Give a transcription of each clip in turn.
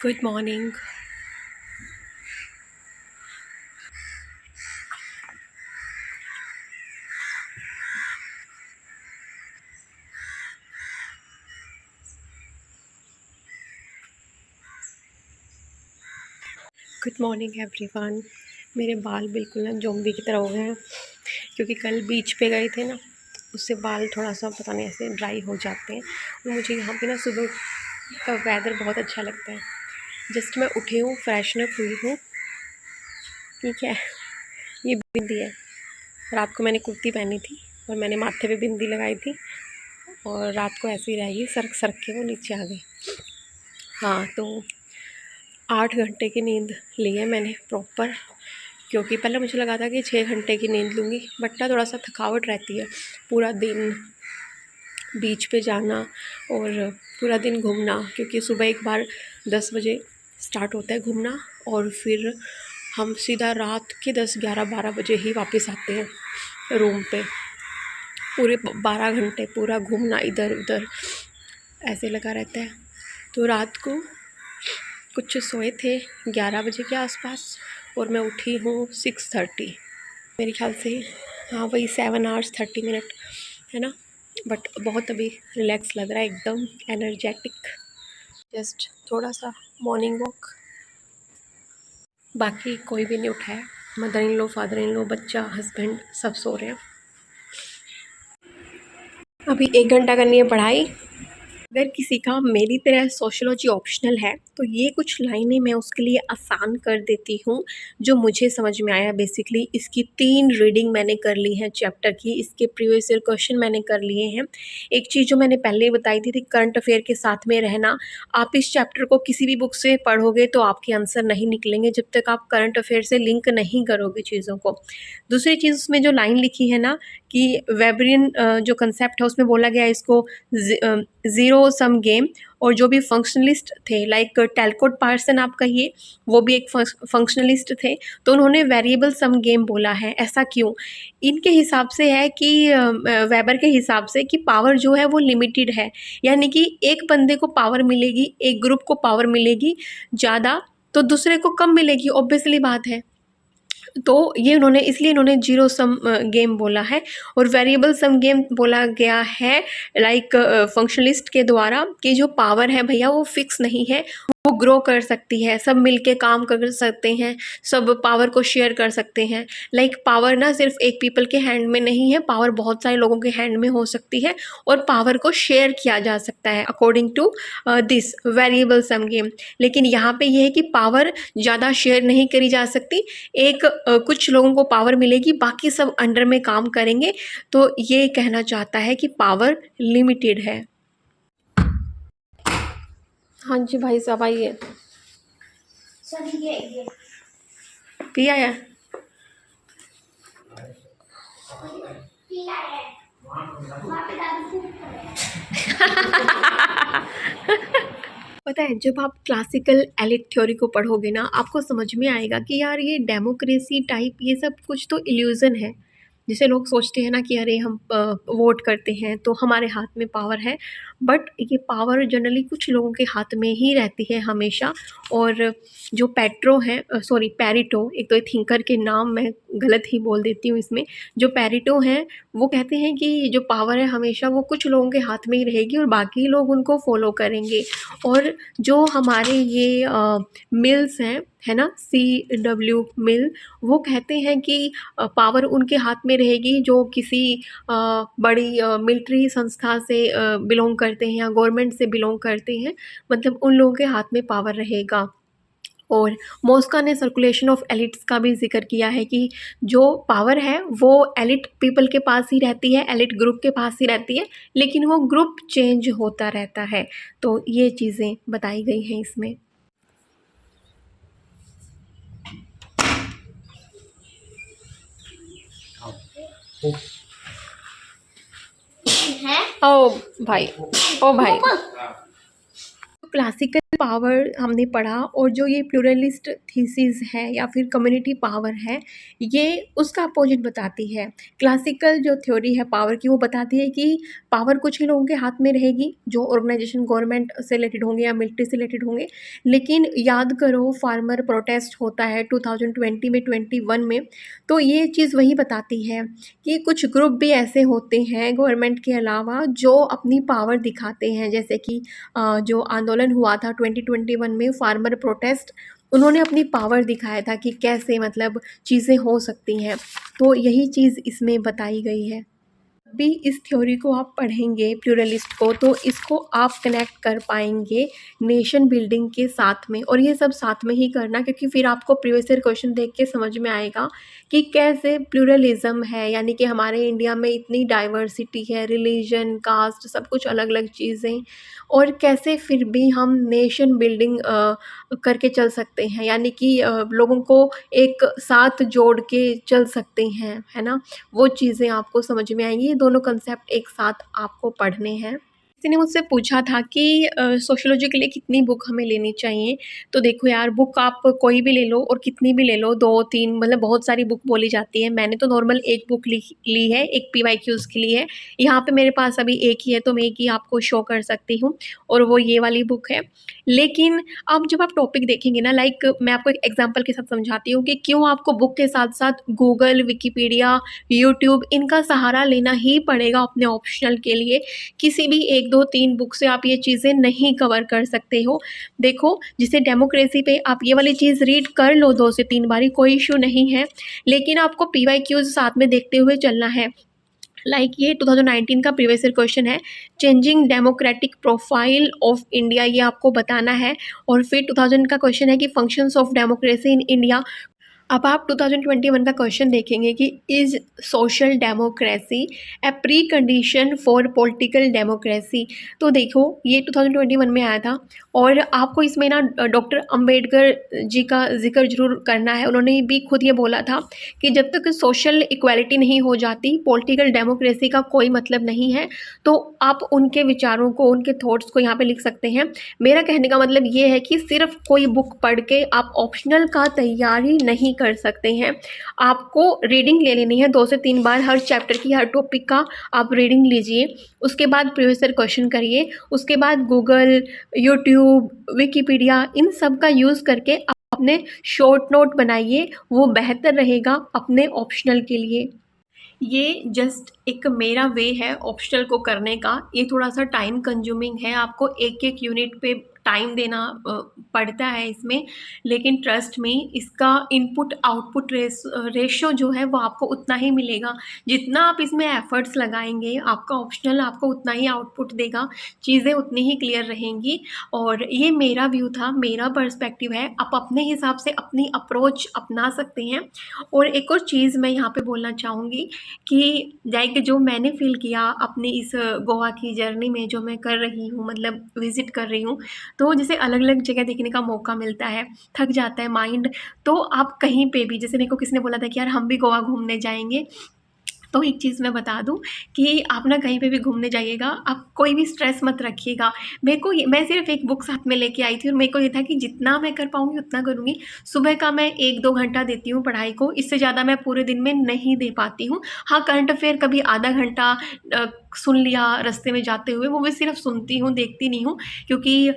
Good morning. Good morning everyone. मेरे बाल बिल्कुल ना ज़ोंबी की तरह हो गए हैं क्योंकि कल बीच पे गए थे ना, उससे बाल थोड़ा सा पता नहीं ऐसे ड्राई हो जाते हैं। और मुझे यहाँ पे ना सुबह का वेदर बहुत अच्छा लगता है। जस्ट मैं उठी हूँ, फ्रेशनअप हुई हूँ, ठीक है। ये बिंदी है, रात को मैंने कुर्ती पहनी थी और मैंने माथे पे बिंदी लगाई थी और रात को ऐसे ही रहेगी, सरक सरक के वो नीचे आ गई। हाँ, तो 8 घंटे की नींद ली है मैंने प्रॉपर, क्योंकि पहले मुझे लगा था कि 6 घंटे की नींद लूँगी, बट ना थोड़ा सा थकावट रहती है। पूरा दिन बीच पे जाना और पूरा दिन घूमना, क्योंकि सुबह एक बार 10 बजे स्टार्ट होता है घूमना और फिर हम सीधा रात के 10, 11, 12 बजे ही वापस आते हैं रूम पे। पूरे 12 घंटे पूरा घूमना इधर उधर ऐसे लगा रहता है। तो रात को कुछ सोए थे 11 बजे के आसपास और मैं उठी हूँ 6:30 मेरे ख्याल से। हाँ, वही 7 आवर्स 30 मिनट है ना। बट बहुत अभी रिलैक्स लग रहा है, एकदम एनर्जेटिक। जस्ट थोड़ा सा मॉर्निंग वॉक, बाकी कोई भी नहीं उठा है। Mother in low, father in लो, बच्चा, हस्बैंड सब सो रहे हैं। अभी 1 घंटा करनी है पढ़ाई। अगर किसी का मेरी तरह सोशियोलॉजी ऑप्शनल है तो ये कुछ लाइनें मैं उसके लिए आसान कर देती हूँ, जो मुझे समझ में आया। बेसिकली इसकी 3 रीडिंग मैंने कर ली है चैप्टर की, इसके प्रीवियस ईयर क्वेश्चन मैंने कर लिए हैं। एक चीज़ जो मैंने पहले ही बताई थी करंट अफेयर के साथ में रहना। आप इस चैप्टर को किसी भी बुक से पढ़ोगे तो आपके आंसर नहीं निकलेंगे जब तक आप करंट अफेयर से लिंक नहीं करोगे चीज़ों को। दूसरी चीज़ उसमें जो लाइन लिखी है ना कि वेबरियन जो कंसेप्ट है उसमें बोला गया इसको ज़ीरो सम गेम, और जो भी फंक्शनलिस्ट थे लाइक टेलकोट पार्सन आप कहिए, वो भी एक फंक्शनलिस्ट थे, तो उन्होंने वेरिएबल सम गेम बोला है। ऐसा क्यों? इनके हिसाब से है कि वेबर के हिसाब से कि पावर जो है वो लिमिटेड है, यानी कि एक बंदे को पावर मिलेगी, एक ग्रुप को पावर मिलेगी ज़्यादा तो दूसरे को कम मिलेगी, ऑब्वियसली बात है। तो ये उन्होंने इसलिए इन्होंने जीरो सम गेम बोला है। और वेरिएबल सम गेम बोला गया है लाइक फंक्शनलिस्ट के द्वारा कि जो पावर है भैया वो फिक्स नहीं है, वो ग्रो कर सकती है, सब मिलके काम कर सकते हैं, सब पावर को शेयर कर सकते हैं। लाइक पावर ना सिर्फ एक पीपल के हैंड में नहीं है, पावर बहुत सारे लोगों के हैंड में हो सकती है और पावर को शेयर किया जा सकता है according to this variable sum game. लेकिन यहाँ पे ये है कि पावर ज़्यादा शेयर नहीं करी जा सकती, एक कुछ लोगों को पावर मिलेगी, बाकी सब अंडर में काम करेंगे। तो ये कहना चाहता है कि पावर लिमिटेड है। हाँ जी भाई साहब आइए। ये पिया है? पता है, जब आप क्लासिकल एलिट थ्योरी को पढ़ोगे ना, आपको समझ में आएगा कि यार ये डेमोक्रेसी टाइप ये सब कुछ तो इल्यूज़न है। जैसे लोग सोचते हैं ना कि अरे हम वोट करते हैं तो हमारे हाथ में पावर है, बट ये पावर जनरली कुछ लोगों के हाथ में ही रहती है हमेशा। और जो पेट्रो है, सॉरी पेरिटो, एक तो ये थिंकर के नाम मैं गलत ही बोल देती हूँ इसमें। जो पेरिटो हैं वो कहते हैं कि जो पावर है हमेशा वो कुछ लोगों के हाथ में ही रहेगी और बाकी लोग उनको फॉलो करेंगे। और जो हमारे ये मिल्स हैं, है ना, CW मिल, वो कहते हैं कि पावर उनके हाथ में रहेगी जो किसी बड़ी मिलिट्री संस्था से बिलोंग करते हैं या गवर्नमेंट से बिलोंग करते हैं, मतलब उन लोगों के हाथ में पावर रहेगा। और मॉस्का ने सर्कुलेशन ऑफ एलिट्स का भी जिक्र किया है कि जो पावर है वो एलिट पीपल के पास ही रहती है, एलिट ग्रुप के पास ही रहती है, लेकिन वो ग्रुप चेंज होता रहता है। तो ये चीज़ें बताई गई हैं इसमें। ओ भाई, ओ भाई, क्लासिकल पावर हमने पढ़ा और जो ये प्लूरलिस्ट थीसिस है या फिर कम्युनिटी पावर है, ये उसका अपोजिट बताती है। क्लासिकल जो थ्योरी है पावर की, वो बताती है कि पावर कुछ ही लोगों के हाथ में रहेगी, जो ऑर्गेनाइजेशन गवर्नमेंट से रिलेटेड होंगे या मिलिट्री से रिलेटेड होंगे। लेकिन याद करो, फार्मर प्रोटेस्ट होता है 2020 में, 21 में, तो ये चीज़ वही बताती है कि कुछ ग्रुप भी ऐसे होते हैं गवर्नमेंट के अलावा जो अपनी पावर दिखाते हैं। जैसे कि जो आंदोलन हुआ था 2021 में, फार्मर प्रोटेस्ट, उन्होंने अपनी पावर दिखाया था कि कैसे मतलब चीज़ें हो सकती हैं। तो यही चीज़ इसमें बताई गई है। भी इस थ्योरी को आप पढ़ेंगे प्लूरलिस्ट को, तो इसको आप कनेक्ट कर पाएंगे नेशन बिल्डिंग के साथ में। और ये सब साथ में ही करना, क्योंकि फिर आपको प्रीवियस ईयर क्वेश्चन देख के समझ में आएगा कि कैसे प्लूरलिज्म है, यानी कि हमारे इंडिया में इतनी डाइवर्सिटी है, रिलीजन, कास्ट, सब कुछ अलग अलग चीज़ें, और कैसे फिर भी हम नेशन बिल्डिंग करके चल सकते हैं, यानी कि लोगों को एक साथ जोड़ के चल सकते हैं, है ना। वो चीज़ें आपको समझ में आएंगी। ये दोनों कंसेप्ट एक साथ आपको पढ़ने हैं। किसी ने मुझसे पूछा था कि सोशियोलॉजी के लिए कितनी बुक हमें लेनी चाहिए। तो देखो यार, बुक आप कोई भी ले लो और कितनी भी ले लो, 2-3, मतलब बहुत सारी बुक बोली जाती है। मैंने तो नॉर्मल एक बुक ली है, एक PYQs के लिए है। यहाँ पे मेरे पास अभी एक ही है, तो मैं एक ही आपको शो कर सकती हूँ, और वो ये वाली बुक है। लेकिन अब जब आप टॉपिक देखेंगे ना, लाइक मैं आपको एक एग्जांपल के साथ समझाती हूँ कि क्यों आपको बुक के साथ साथ गूगल, विकिपीडिया, यूट्यूब, इनका सहारा लेना ही पड़ेगा अपने ऑप्शनल के लिए। किसी भी 1-2-3 बुक से आप ये चीज़ें नहीं कवर कर सकते हो। देखो, जैसे डेमोक्रेसी पे आप ये वाली चीज़ रीड कर लो 2 से 3 बारी, कोई इश्यू नहीं है, लेकिन आपको PYQs साथ में देखते हुए चलना है। लाइक ये 2019 का प्रीवियस ईयर क्वेश्चन है, changing democratic profile of India, ये आपको बताना है। और फिर 2000 का क्वेश्चन है कि functions of democracy in India. अब आप 2021 का क्वेश्चन देखेंगे कि is social democracy A pre condition for political democracy. तो देखो, ये 2021 में आया था, और आपको इसमें ना डॉक्टर अंबेडकर जी का जिक्र जरूर करना है। उन्होंने भी खुद ये बोला था कि जब तक सोशल इक्वालिटी नहीं हो जाती, पॉलिटिकल डेमोक्रेसी का कोई मतलब नहीं है। तो आप उनके विचारों को, उनके थॉट्स को यहाँ पे लिख सकते हैं। मेरा कहने का मतलब ये है कि सिर्फ कोई बुक पढ़ के आप ऑप्शनल का तैयारी नहीं कर सकते हैं। आपको रीडिंग ले लेनी है 2 से 3 बार, हर चैप्टर की, हर टॉपिक का आप रीडिंग लीजिए। उसके बाद प्रीवियस ईयर क्वेश्चन करिए। उसके बाद गूगल, यूट्यूब, विकिपीडिया, इन सब का यूज़ करके अपने शॉर्ट नोट बनाइए, वो बेहतर रहेगा अपने ऑप्शनल के लिए। ये जस्ट एक मेरा वे है ऑप्शनल को करने का। ये थोड़ा सा टाइम कंज्यूमिंग है, आपको एक एक यूनिट पे टाइम देना पड़ता है इसमें, लेकिन ट्रस्ट में इसका इनपुट आउटपुट रेशो जो है वो आपको उतना ही मिलेगा। जितना आप इसमें एफर्ट्स लगाएंगे, आपका ऑप्शनल आपको उतना ही आउटपुट देगा, चीज़ें उतनी ही क्लियर रहेंगी। और ये मेरा व्यू था, मेरा पर्सपेक्टिव है, आप अपने हिसाब से अपनी अप्रोच अपना सकते हैं। और एक और चीज़ मैं यहाँ पे बोलना चाहूँगी कि लाइक जो मैंने फ़ील किया अपनी इस गोवा की जर्नी में, जो मैं कर रही हूँ, मतलब विज़िट कर रही हूँ, तो जैसे अलग अलग जगह देखने का मौका मिलता है, थक जाता है माइंड, तो आप कहीं पे भी, जैसे मेरे को किसी ने बोला था कि यार हम भी गोवा घूमने जाएंगे, तो एक चीज़ मैं बता दूँ कि आप ना कहीं पे भी घूमने जाइएगा, आप कोई भी स्ट्रेस मत रखिएगा। मेरे को मैं सिर्फ एक बुक साथ में लेके आई थी, और मेरे को ये था कि जितना मैं कर पाऊँगी उतना करूँगी। सुबह का मैं 1-2 घंटा देती हूँ पढ़ाई को, इससे ज़्यादा मैं पूरे दिन में नहीं दे पाती हूँ। हाँ, करंट अफेयर कभी आधा घंटा सुन लिया रास्ते में जाते हुए, वो भी सिर्फ सुनती हूँ, देखती नहीं हूँ, क्योंकि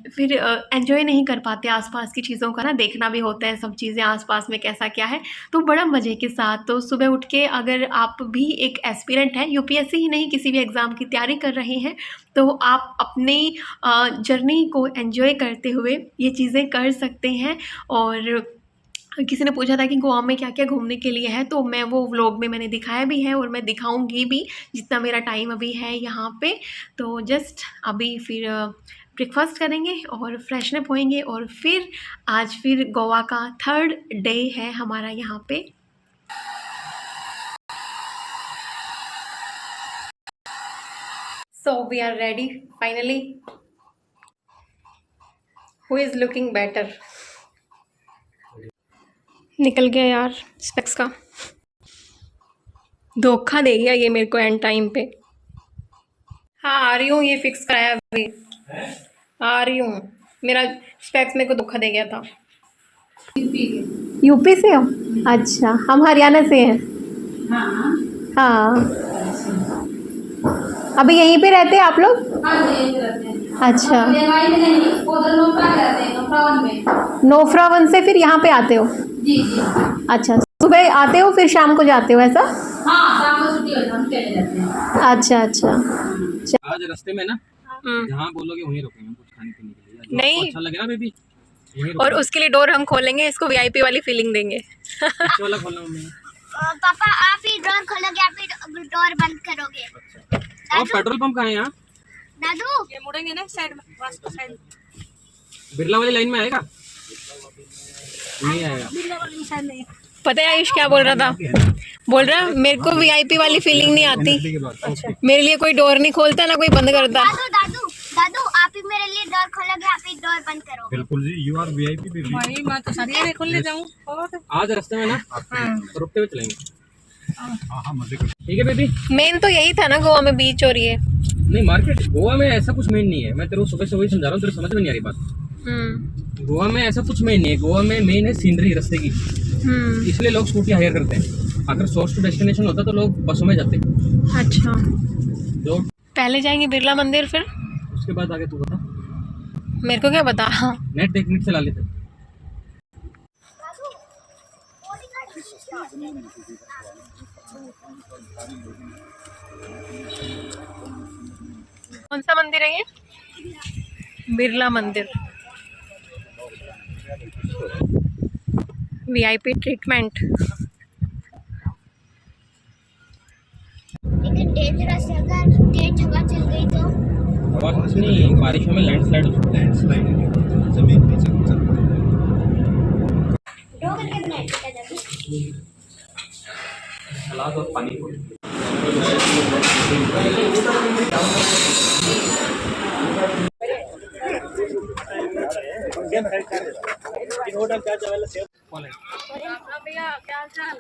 फिर एन्जॉय नहीं कर पाते आसपास की चीज़ों का ना, देखना भी होता है सब चीज़ें आसपास में कैसा क्या है, तो बड़ा मज़े के साथ। तो सुबह उठ के अगर आप भी एक एस्पिरेंट हैं, यूपीएससी ही नहीं किसी भी एग्ज़ाम की तैयारी कर रहे हैं, तो आप अपनी जर्नी को एन्जॉय करते हुए ये चीज़ें कर सकते हैं। और किसी ने पूछा था कि गोवा में क्या क्या घूमने के लिए है, तो मैं वो व्लॉग में मैंने दिखाया भी है, और मैं दिखाऊंगी भी जितना मेरा टाइम अभी है यहाँ पे। तो जस्ट अभी फिर ब्रेकफास्ट करेंगे और फ्रेशनअप होएंगे, और फिर आज फिर गोवा का 3rd डे है हमारा यहाँ पे। So we are ready finally. Who is looking better? निकल गया यार स्पेक्स का, धोखा दे गया ये मेरे को एंड टाइम पे। हाँ, आ रही हूँ, ये फिक्स कराया अभी, आ रही हूँ। मेरा स्पेक्स मेरे को धोखा दे गया था। यूपी से हो? अच्छा, हम हरियाणा से हैं। हाँ हाँ, अभी यहीं पे रहते हैं आप लोग? हाँ यहीं रहते हैं। अच्छा, लेवाई में नहीं, उधर नोपरा रहते हैं, नोपरावन में। नोफरावन से फिर यहाँ पे आते हो? जी जी। अच्छा, सुबह आते हो फिर शाम को जाते हो ऐसा? हाँ शाम को छुट्टी होती है, हम चले जाते हैं। अच्छा अच्छा। आज रास्ते में ना जहाँ बोलोगे वहीं रुकेंगे हम, कुछ खाने पीने के लिए जो नहीं। आपको अच्छा लगे ना बेबी वहीं और उसके लिए डोर हम खोलेंगे, इसको वीआईपी वाली फीलिंग देंगे। अच्छा वाला खोलना मम्मी। पापा आप ही डोर खोलोगे, आप ही डोर बंद करोगे। और पेट्रोल पंप कहाँ है यहाँ? दादू ये मुड़ेंगे ना साइड में, रास्ता साइड में। बिरला वाली लाइन में आएगा? नहीं आएगा। बिल्ला वाली साइड नहीं। पता है आयुष क्या बोल रहा था? बोल रहा मेरे को वीआईपी वाली फीलिंग नहीं आती, मेरे लिए कोई डोर नहीं खोलता ना कोई बंद करता। दादू दादू दादू आप ही मेरे लिए डोर खोलोगे, आप ही डोर बंद करोगे। बिल्कुल जी, यू आर वीआईपी बेबी। भाई मैं तो सारी खोल ले जाऊँ। आज रास्ते में ना रुकते हुए चलेंगे। हाँ हाँ मजे कर। ठीक है बेबी। मेन तो यही था ना, गोवा में बीच और ये। नहीं मार्केट गोवा में ऐसा कुछ मेन नहीं है, मैं तेरे को सुबह से वही समझा रहा हूँ, तेरे समझ में नहीं आ रही बात। गोवा में ऐसा कुछ मेन नहीं है, गोवा में मेन है सीनरी रास्ते की, इसलिए लोग स्कूटी हायर करते हैं। अगर सोर्स टू डेस्टिनेशन होता तो लोग बसों में जाते। अच्छा, जो पहले जाएंगे बिरला मंदिर, फिर उसके बाद आगे तू बता। मेरे को क्या पता। नेट 1 मिनट चला लेते। कौन सा मंदिर है ये? बिरला मंदिर। VIP treatment. लेकिन डेंजरस है, अगर तेज हवा चल गई तो। हवा कुछ नहीं, बारिशों में लैंडस्लाइड हो सकता है। लैंडस्लाइड जमीन नीचे कुछ ड्रॉ करके बनाया था दादू। सलाद और पानी को भैया क्या हाल चाल?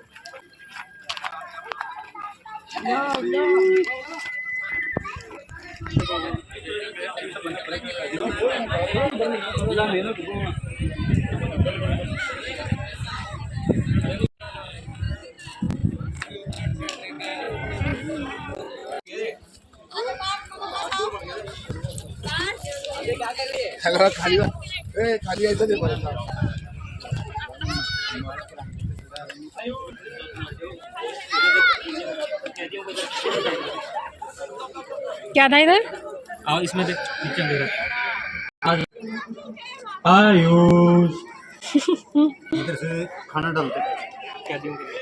खाली ए खाली ऐसा दे पड़ेगा। क्या था इधर? आओ इसमें देख नीचे दे रहा। आयुष इधर से खाना डालते हैं। कैदियों के लिए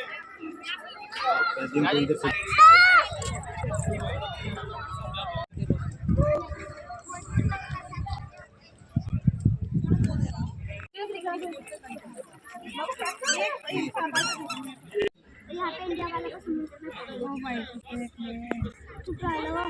कैदियों को इधर से यहाँ पे इंडिया वाला का समुद्र में चुप रहो।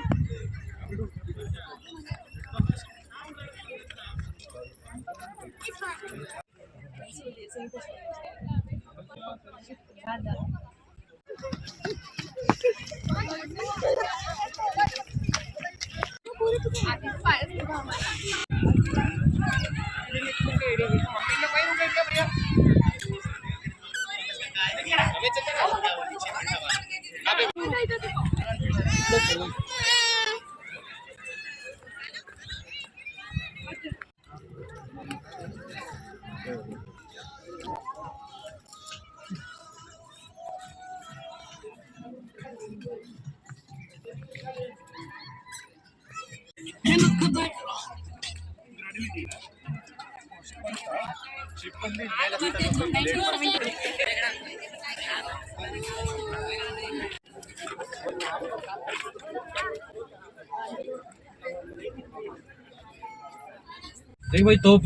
देखिए भाई तोप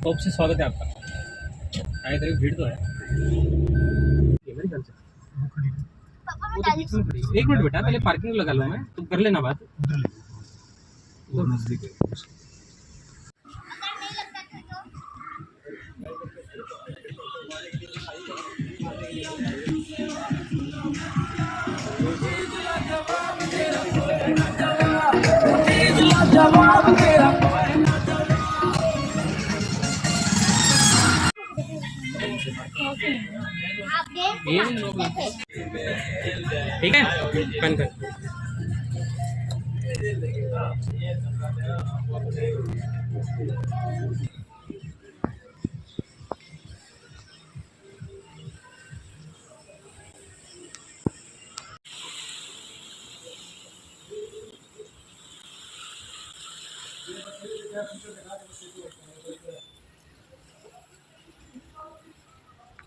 तोप से स्वागत है आपका। आए तेरी भीड़ तो है। ये मेरी गल से पापा वो तो बीच में खड़ी है। 1 मिनट बेटा, पहले पार्किंग लगा लो, मैं तुम कर लेना बात। वो नजदीक है। अगर नहीं लगता तो ये लोग ठीक है पेन पेन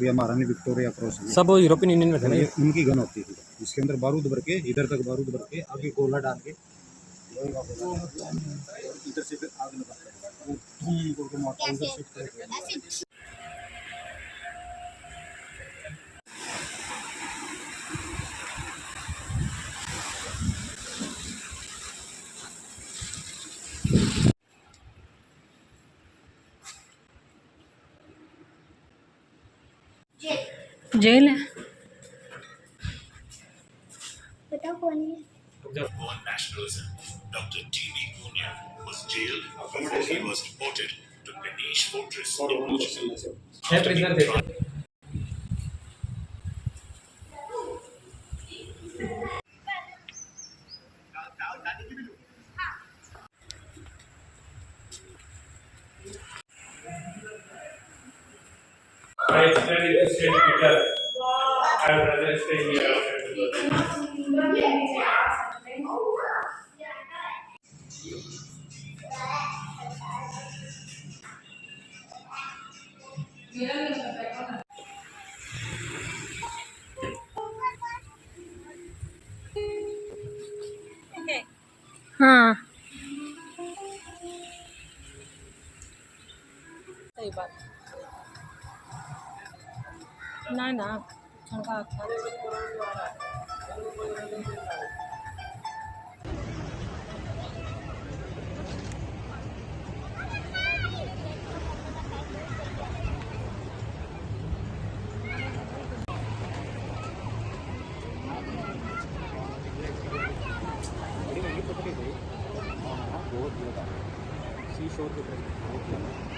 ये महारानी विक्टोरिया क्रॉस है। सब यूरोपियन यूनियन में थे ना ये उनकी गन होती थी, इसके अंदर बारूद भर के इधर तक बारूद भर के आगे गोला डाल के इधर से फिर आग लगाते हैं, वो धूम करके मारता है, उधर से फिर जेल है। बताओ कौन है? On nationalism, Dr. T.V. Punya was jailed before he was deported to Peniche Fortress in Portugal. After being tried I explained it to stay together. I would rather stay here. हाँ सही बात ना ना शंका आता सी शोर के तरफ